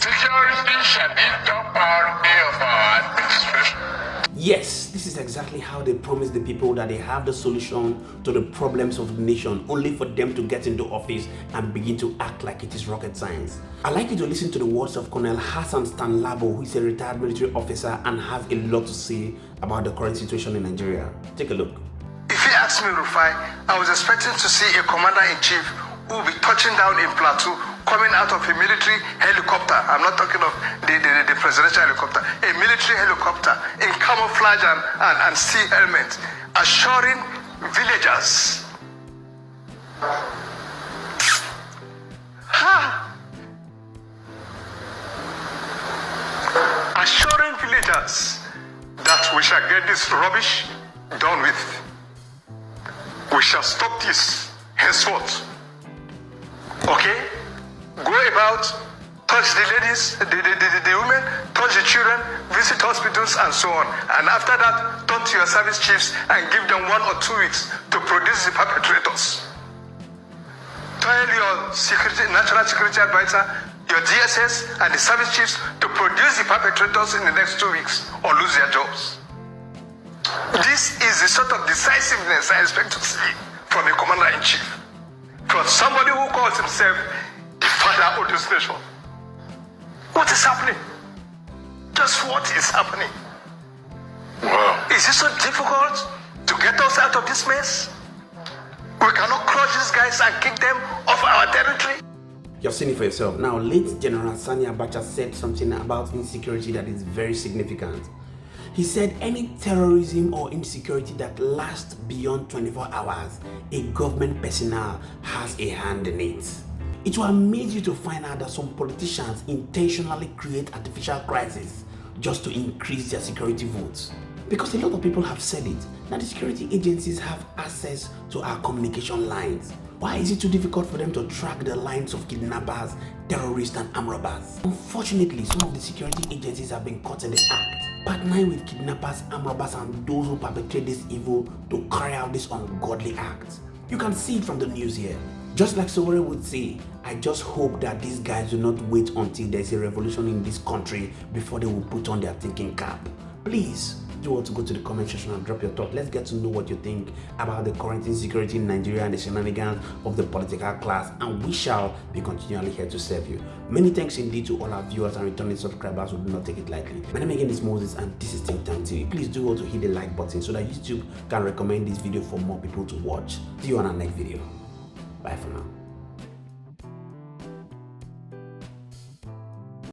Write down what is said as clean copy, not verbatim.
Security shall be top priority of our administration. Yes, this is exactly how they promise the people that they have the solution to the problems of the nation, only for them to get into office and begin to act like it is rocket science. I'd like you to listen to the words of Colonel Hassan Labo, who is a retired military officer and has a lot to say about the current situation in Nigeria. Take a look. If you ask me, Rufai, I was expecting to see a commander-in-chief who will be touching down in Plateau, coming out of a military helicopter. I'm not talking of the presidential helicopter. A military helicopter in camouflage and steel helmet, assuring villagers. Assuring villagers that we shall get this rubbish done with. We shall stop this henceforth. Okay? Go about, touch the ladies, the women, touch the children, visit hospitals and so on. And after that, talk to your service chiefs and give them 1 or 2 weeks to produce the perpetrators. Tell your national security advisor, your DSS and the service chiefs to produce the perpetrators in the next 2 weeks or lose their jobs. This is the sort of decisiveness I expect to see from a commander-in-chief. From somebody who calls himself the father of this nation. What is happening? Just what is happening? Wow. Is it so difficult to get us out of this mess? We cannot crush these guys and kick them off our territory? You've seen it for yourself. Now, late General Sani Abacha said something about insecurity that is very significant. He said any terrorism or insecurity that lasts beyond 24 hours, a government personnel has a hand in it. It will amaze you to find out that some politicians intentionally create artificial crises just to increase their security votes. Because a lot of people have said it, that the security agencies have access to our communication lines. Why is it too difficult for them to track the lines of kidnappers, terrorists and armed robbers? Unfortunately, some of the security agencies have been caught in the act, partnering with kidnappers, armed robbers and those who perpetrate this evil to carry out this ungodly act. You can see it from the news here. Just like Sowore would say, I just hope that these guys do not wait until there's a revolution in this country before they will put on their thinking cap. Please do want to go to the comment section and drop your thought. Let's get to know what you think about the current insecurity in Nigeria and the shenanigans of the political class, and we shall be continually here to serve you. Many thanks indeed to all our viewers and returning subscribers who do not take it lightly. My name again is Moses and this is Think Tank TV. Please do want to hit the like button so that YouTube can recommend this video for more people to watch. See you on our next video. Bye for now.